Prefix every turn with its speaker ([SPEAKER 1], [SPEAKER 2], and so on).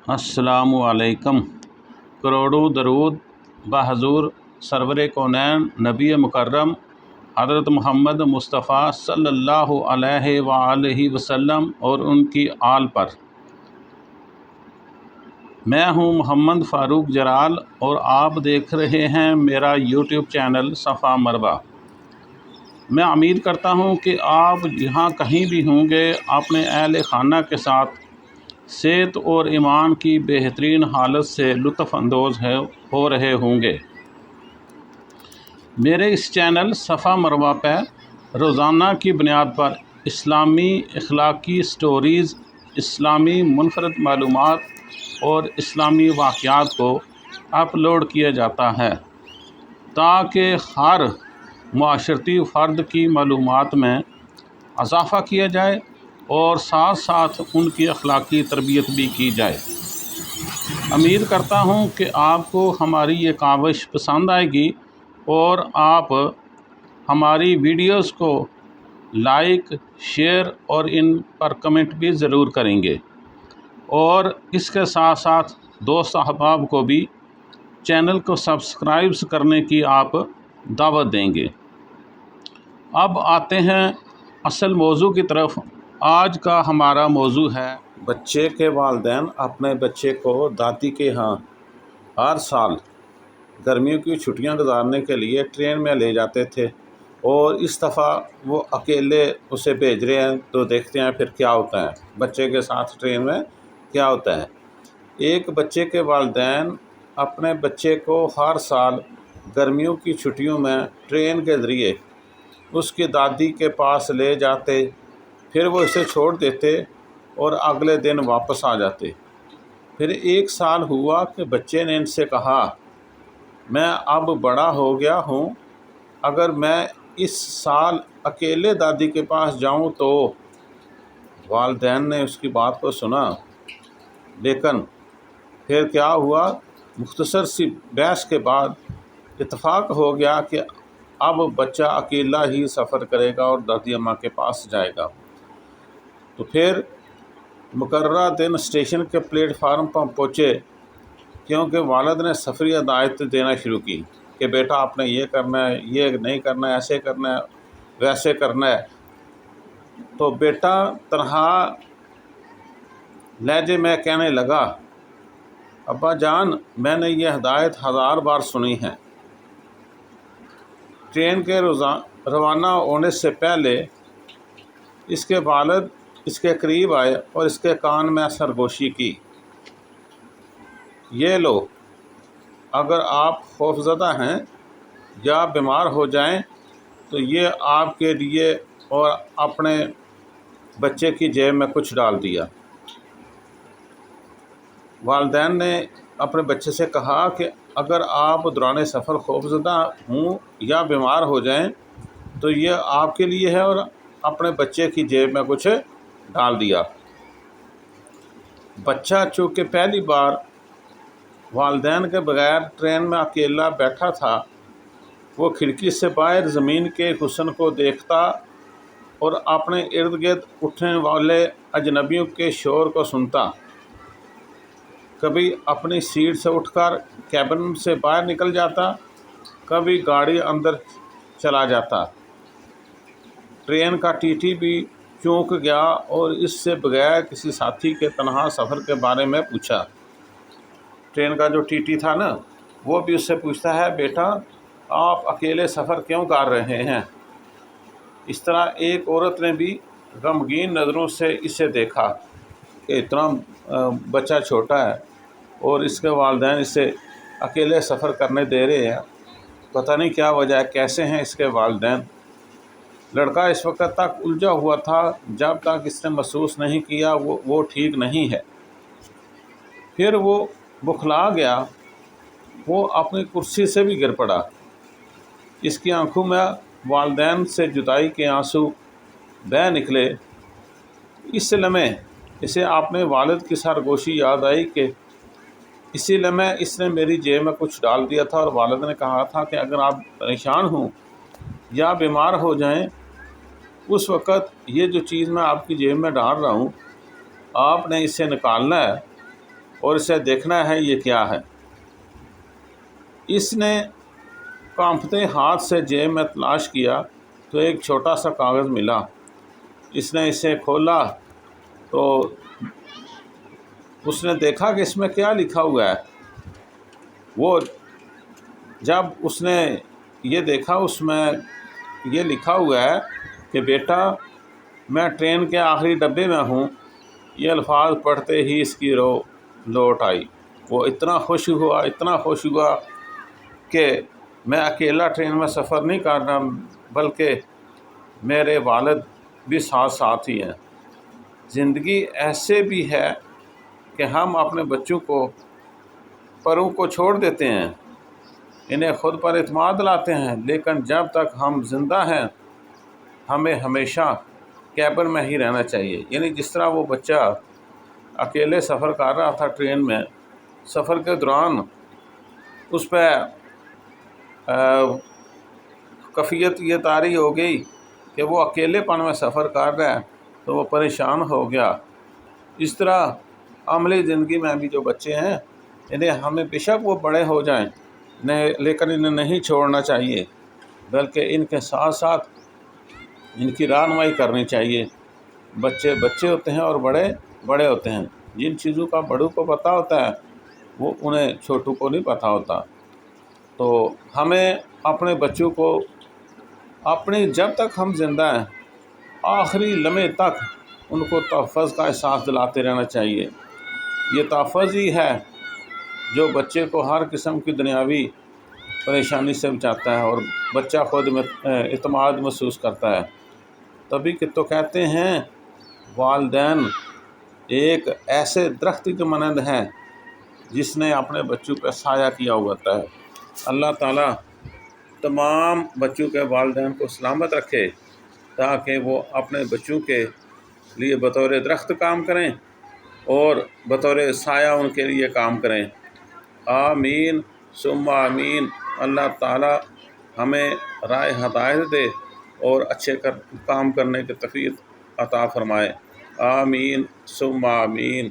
[SPEAKER 1] السلام علیکم۔ کروڑوں درود بحضور سرور کونین نبی مکرم حضرت محمد مصطفیٰ صلی اللہ علیہ وآلہ وسلم اور ان کی آل پر۔ میں ہوں محمد فاروق جرال اور آپ دیکھ رہے ہیں میرا یوٹیوب چینل صفا مروہ۔ میں امید کرتا ہوں کہ آپ جہاں کہیں بھی ہوں گے اپنے اہل خانہ کے ساتھ صحت اور ایمان کی بہترین حالت سے لطف اندوز ہو رہے ہوں گے۔ میرے اس چینل صفا مروہ پہ روزانہ کی بنیاد پر اسلامی اخلاقی سٹوریز، اسلامی منفرد معلومات اور اسلامی واقعات کو اپلوڈ کیا جاتا ہے تاکہ ہر معاشرتی فرد کی معلومات میں اضافہ کیا جائے اور ساتھ ساتھ ان کی اخلاقی تربیت بھی کی جائے۔ امید کرتا ہوں کہ آپ کو ہماری یہ کاوش پسند آئے گی اور آپ ہماری ویڈیوز کو لائک، شیئر اور ان پر کمنٹ بھی ضرور کریں گے، اور اس کے ساتھ ساتھ دوست احباب کو بھی چینل کو سبسکرائب کرنے کی آپ دعوت دیں گے۔ اب آتے ہیں اصل موضوع کی طرف۔ آج کا ہمارا موضوع ہے بچے کے والدین اپنے بچے کو دادی کے ہاں ہر سال گرمیوں کی چھٹیاں گزارنے کے لیے ٹرین میں لے جاتے تھے، اور اس دفعہ وہ اکیلے اسے بھیج رہے ہیں تو دیکھتے ہیں پھر کیا ہوتا ہے، بچے کے ساتھ ٹرین میں کیا ہوتا ہے۔ ایک بچے کے والدین اپنے بچے کو ہر سال گرمیوں کی چھٹیوں میں ٹرین کے ذریعے اس کی دادی کے پاس لے جاتے، پھر وہ اسے چھوڑ دیتے اور اگلے دن واپس آ جاتے۔ پھر ایک سال ہوا کہ بچے نے ان سے کہا، میں اب بڑا ہو گیا ہوں، اگر میں اس سال اکیلے دادی کے پاس جاؤں تو؟ والدین نے اس کی بات کو سنا، لیکن پھر کیا ہوا، مختصر سی بحث کے بعد اتفاق ہو گیا کہ اب بچہ اکیلا ہی سفر کرے گا اور دادی اماں کے پاس جائے گا۔ تو پھر مقررہ دن اسٹیشن کے پلیٹ فارم پر پہنچے، کیونکہ والد نے سفری ہدایت دینا شروع کی کہ بیٹا آپ نے یہ کرنا ہے، یہ نہیں کرنا ہے، ایسے کرنا ہے، ویسے کرنا ہے۔ تو بیٹا تنہا لہجے میں کہنے لگا، ابا جان میں نے یہ ہدایت 1000 بار سنی ہے۔ ٹرین کے روانہ ہونے سے پہلے اس کے والد اس کے قریب آئے اور اس کے کان میں سرگوشی کی، یہ لو، اگر آپ خوفزدہ ہیں یا بیمار ہو جائیں تو یہ آپ کے لیے، اور اپنے بچے کی جیب میں کچھ ڈال دیا۔ والدین نے اپنے بچے سے کہا کہ اگر آپ دوران سفر خوفزدہ ہوں یا بیمار ہو جائیں تو یہ آپ کے لیے ہے، اور اپنے بچے کی جیب میں کچھ ڈال دیا۔ بچہ چونکہ پہلی بار والدین کے بغیر ٹرین میں اکیلا بیٹھا تھا، وہ کھڑکی سے باہر زمین کے حسن کو دیکھتا اور اپنے ارد گرد اٹھنے والے اجنبیوں کے شور کو سنتا۔ کبھی اپنی سیٹ سے اٹھ کر کیبن سے باہر نکل جاتا، کبھی گاڑی اندر چلا جاتا۔ ٹرین کا ٹی ٹی بھی چونک گیا اور اس سے بغیر کسی ساتھی کے تنہا سفر کے بارے میں پوچھا۔ ٹرین کا جو ٹی ٹی تھا نا، وہ بھی اس سے پوچھتا ہے، بیٹا آپ اکیلے سفر کیوں کر رہے ہیں؟ اس طرح ایک عورت نے بھی غمگین نظروں سے اسے دیکھا کہ اتنا بچہ چھوٹا ہے اور اس کے والدین اسے اکیلے سفر کرنے دے رہے ہیں، پتہ نہیں کیا وجہ ہے، کیسے ہیں اس کے والدین۔ لڑکا اس وقت تک الجھا ہوا تھا جب تک اس نے محسوس نہیں کیا وہ ٹھیک نہیں ہے۔ پھر وہ بکھلا گیا، وہ اپنی کرسی سے بھی گر پڑا۔ اس کی آنکھوں میں والدین سے جدائی کے آنسو بہہ نکلے۔ اس لمحے اسے اپنے والد کی سرگوشی یاد آئی کہ اسی لمحے اس نے میری جیب میں کچھ ڈال دیا تھا، اور والد نے کہا تھا کہ اگر آپ پریشان ہوں یا بیمار ہو جائیں اس وقت یہ جو چیز میں آپ کی جیب میں ڈال رہا ہوں آپ نے اسے نکالنا ہے اور اسے دیکھنا ہے یہ کیا ہے۔ اس نے کانپتے ہاتھ سے جیب میں تلاش کیا تو ایک چھوٹا سا کاغذ ملا۔ اس نے اسے کھولا تو اس نے دیکھا کہ اس میں کیا لکھا ہوا ہے۔ وہ جب اس نے یہ دیکھا اس میں یہ لکھا ہوا ہے کہ بیٹا میں ٹرین کے آخری ڈبے میں ہوں۔ یہ الفاظ پڑھتے ہی اس کی روح لوٹ آئی۔ وہ اتنا خوش ہوا کہ میں اکیلا ٹرین میں سفر نہیں کر رہا بلکہ میرے والد بھی ساتھ ہی ہیں۔ زندگی ایسے بھی ہے کہ ہم اپنے بچوں کو پروں کو چھوڑ دیتے ہیں، انہیں خود پر اعتماد لاتے ہیں، لیکن جب تک ہم زندہ ہیں ہمیں ہمیشہ کیبن میں ہی رہنا چاہیے۔ یعنی جس طرح وہ بچہ اکیلے سفر کر رہا تھا ٹرین میں، سفر کے دوران اس پہ کیفیت یہ طاری ہو گئی کہ وہ اکیلے پن میں سفر کر رہا ہے تو وہ پریشان ہو گیا۔ اس طرح عملی زندگی میں بھی جو بچے ہیں انہیں ہمیں بے شک وہ بڑے ہو جائیں لیکن انہیں نہیں چھوڑنا چاہیے، بلکہ ان کے ساتھ ساتھ ان کی رہنمائی کرنی چاہیے۔ بچے بچے ہوتے ہیں اور بڑے بڑے ہوتے ہیں۔ جن چیزوں کا بڑوں کو پتہ ہوتا ہے وہ انہیں چھوٹوں کو نہیں پتہ ہوتا۔ تو ہمیں اپنے بچوں کو جب تک ہم زندہ ہیں آخری لمحے تک ان کو تحفظ کا احساس دلاتے رہنا چاہیے۔ یہ تحفظ ہی ہے جو بچے کو ہر قسم کی دنیاوی پریشانی سے بچاتا ہے اور بچہ خود میں اعتماد محسوس کرتا ہے۔ تبھی کہ تو کہتے ہیں والدین ایک ایسے درخت کے مانند ہیں جس نے اپنے بچوں پہ سایہ کیا ہوا ہوتا ہے۔ اللہ تعالیٰ تمام بچوں کے والدین کو سلامت رکھے تاکہ وہ اپنے بچوں کے لیے بطور درخت کام کریں اور بطور سایہ ان کے لیے کام کریں۔ آمین ثم آمین۔ اللہ تعالیٰ ہمیں راہ ہدایت دے اور اچھے کام کرنے کی توفیق عطا فرمائے۔ آمین ثم آمین۔